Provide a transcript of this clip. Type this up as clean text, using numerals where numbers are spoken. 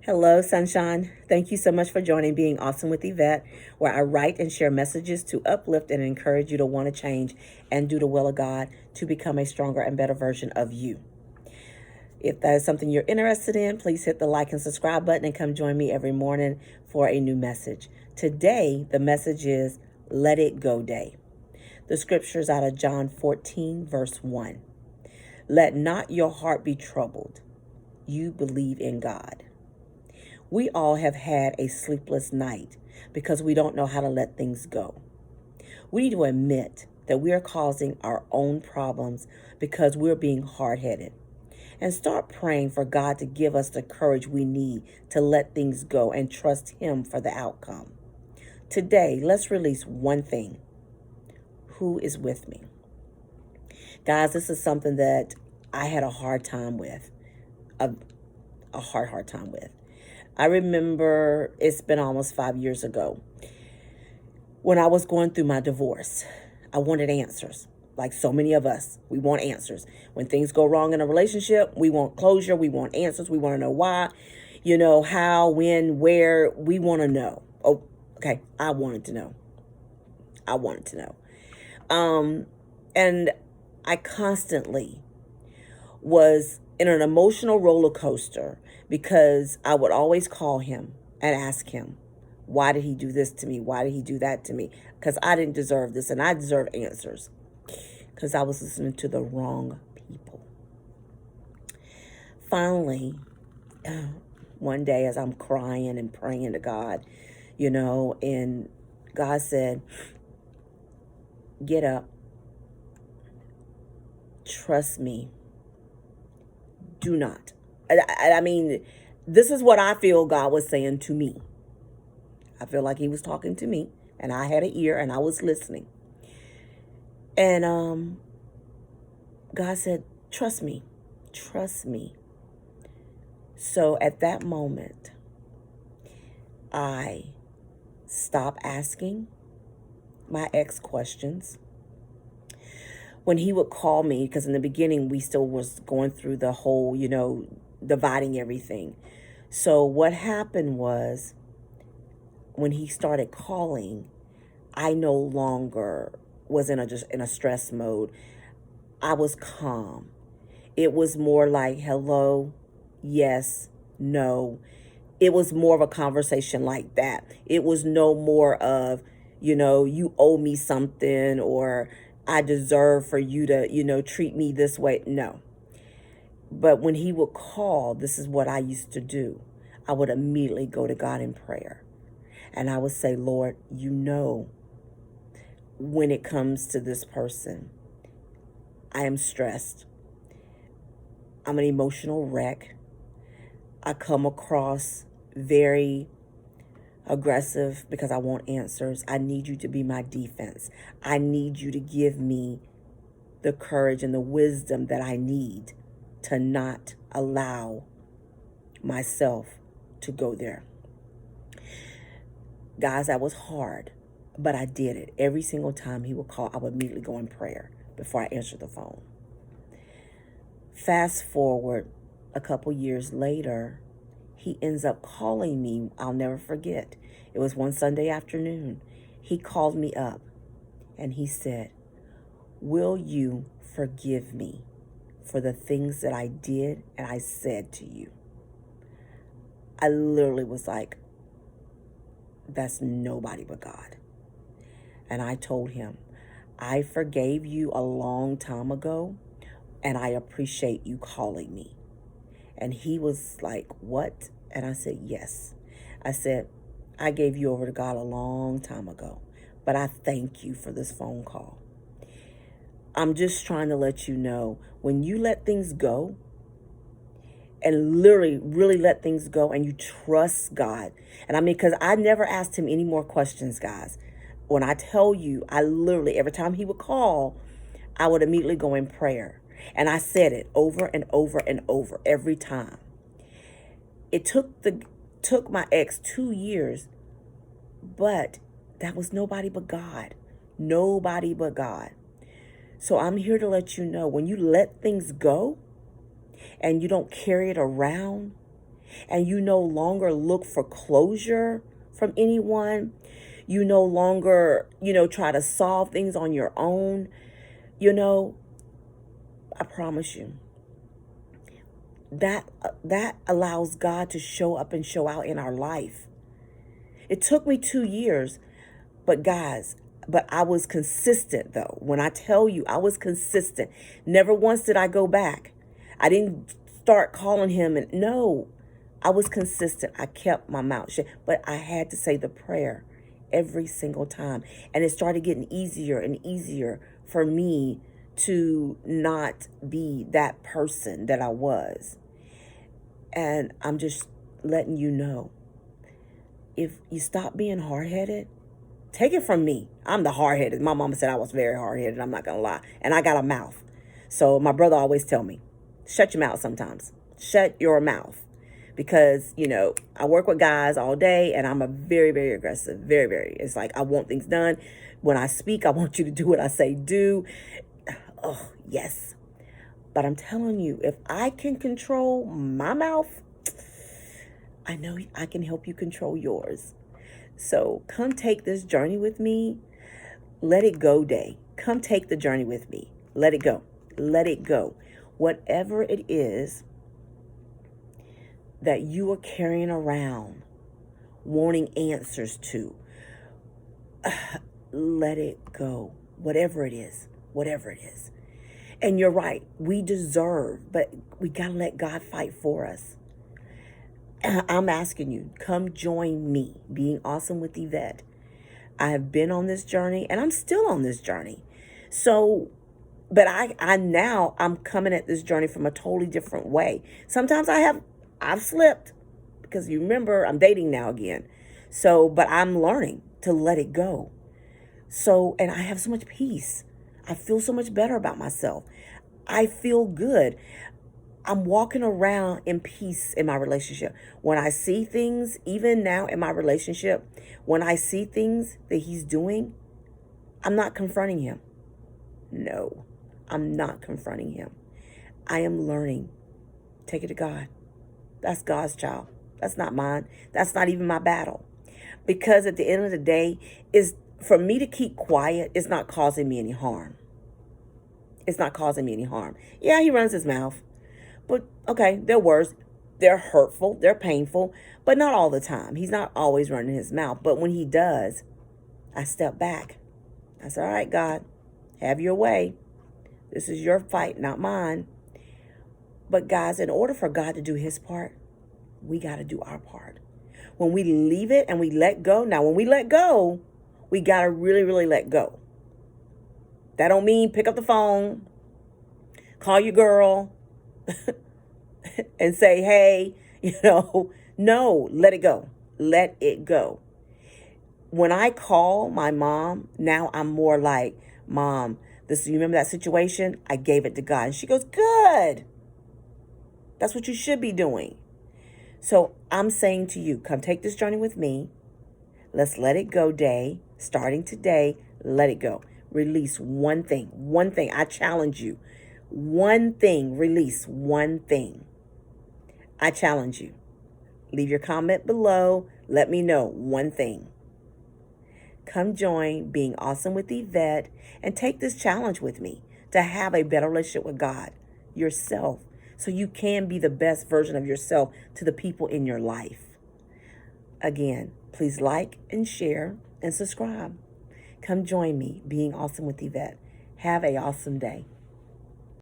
Hello, sunshine. Thank you so much for joining Being Awesome with Yvette, where I write and share messages to uplift and encourage you to want to change and do the will of God to become a stronger and better version of you. If that is something you're interested in, please hit the like and subscribe button and come join me every morning for a new message. Today, the message is Let It Go Day. The scripture is out of John 14, verse 1. Let not your heart be troubled. You believe in God. We all have had a sleepless night because we don't know how to let things go. We need to admit that we are causing our own problems because we're being hard-headed. And start praying for God to give us the courage we need to let things go and trust Him for the outcome. Today, let's release one thing. Who is with me? Guys, this is something that I had a hard time with. A hard time with. I remember it's been almost 5 years ago when I was going through my divorce. I wanted answers. Like so many of us, we want answers. When things go wrong in a relationship, we want closure. We want answers. We want to know why, how, when, where. We want to know. Oh, okay. I wanted to know. And I constantly was in an emotional roller coaster because I would always call him and ask him, why did he do this to me? Why did he do that to me? Because I didn't deserve this, and I deserve answers because I was listening to the wrong people. Finally, one day as I'm crying and praying to God, and God said, get up, trust me, do not. I mean, this is what I feel God was saying to me. I feel like He was talking to me, and I had an ear, and I was listening. And God said, trust me. So at that moment, I stopped asking my ex questions. When he would call me, because in the beginning we still was going through the whole, dividing everything. So what happened was, when he started calling, I no longer was in a stress mode. I was calm. It was more like hello, yes, no. It was more of a conversation like that. It was no more of, you owe me something, or I deserve for you to, treat me this way. No. But when he would call, this is what I used to do. I would immediately go to God in prayer. And I would say, Lord, when it comes to this person, I am stressed. I'm an emotional wreck. I come across very aggressive because I want answers. I need you to be my defense. I need you to give me the courage and the wisdom that I need to not allow myself to go there. Guys, that was hard, but I did it. Every single time he would call, I would immediately go in prayer before I answered the phone. Fast forward a couple years later, he ends up calling me. I'll never forget. It was one Sunday afternoon. He called me up and he said, will you forgive me for the things that I did and I said to you? I literally was like, that's nobody but God. And I told him, I forgave you a long time ago, and I appreciate you calling me. And he was like, what? And I said, yes. I said, I gave you over to God a long time ago, but I thank you for this phone call. I'm just trying to let you know, when you let things go, and literally really let things go, and you trust God. And I mean, because I never asked him any more questions, guys. When I tell you, I literally, every time he would call, I would immediately go in prayer. And I said it over and over and over every time. It took my ex 2 years, but that was nobody but God. Nobody but God. So I'm here to let you know, when you let things go and you don't carry it around, and you no longer look for closure from anyone. You no longer, try to solve things on your own. I promise you that allows God to show up and show out in our life. It took me 2 years, but guys, I was consistent though. When I tell you I was consistent, never once did I go back. I didn't start calling him, and no, I was consistent. I kept my mouth shut, but I had to say the prayer every single time. And it started getting easier and easier for me to not be that person that I was. And I'm just letting you know, if you stop being hard-headed, take it from me. I'm the hard-headed. My mama said I was very hard-headed. I'm not going to lie. And I got a mouth. So my brother always tell me, shut your mouth sometimes. Shut your mouth. Because, I work with guys all day, and I'm a very, very aggressive. Very, very. It's like I want things done. When I speak, I want you to do what I say do. Oh, yes. But I'm telling you, if I can control my mouth, I know I can help you control yours. So come take this journey with me. Let it go day. Come take the journey with me. Let it go. Let it go. Whatever it is that you are carrying around, wanting answers to, let it go. Whatever it is. Whatever it is. And you're right. We deserve, but we got to let God fight for us. I'm asking you, come join me, Being Awesome with Yvette. I have been on this journey, and I'm still on this journey. So, but I'm coming at this journey from a totally different way. Sometimes I've slipped, because you remember I'm dating now again. So, but I'm learning to let it go. So, and I have so much peace. I feel so much better about myself. I feel good. I'm walking around in peace in my relationship. When I see things, even now in my relationship, when I see things that he's doing, I'm not confronting him. No, I'm not confronting him. I am learning. Take it to God. That's God's child. That's not mine. That's not even my battle. Because at the end of the day, is for me to keep quiet is not causing me any harm. It's not causing me any harm. Yeah, he runs his mouth. But, okay, their words, they're hurtful, they're painful, but not all the time. He's not always running his mouth. But when he does, I step back. I say, all right, God, have your way. This is your fight, not mine. But, guys, in order for God to do his part, we got to do our part. When we leave it and we let go, now when we let go, we got to really, really let go. That don't mean pick up the phone, call your girl, and say, hey, no, let it go. Let it go. When I call my mom, now I'm more like, Mom, you remember that situation? I gave it to God. And she goes, good. That's what you should be doing. So I'm saying to you, come take this journey with me. Let's let it go day. Starting today, let it go. Release one thing. One thing. I challenge you. One thing. Release one thing. I challenge you. Leave your comment below. Let me know one thing. Come join Being Awesome with Yvette and take this challenge with me to have a better relationship with God, yourself, so you can be the best version of yourself to the people in your life. Again, please like and share and subscribe. Come join me, Being Awesome with Yvette. Have an awesome day.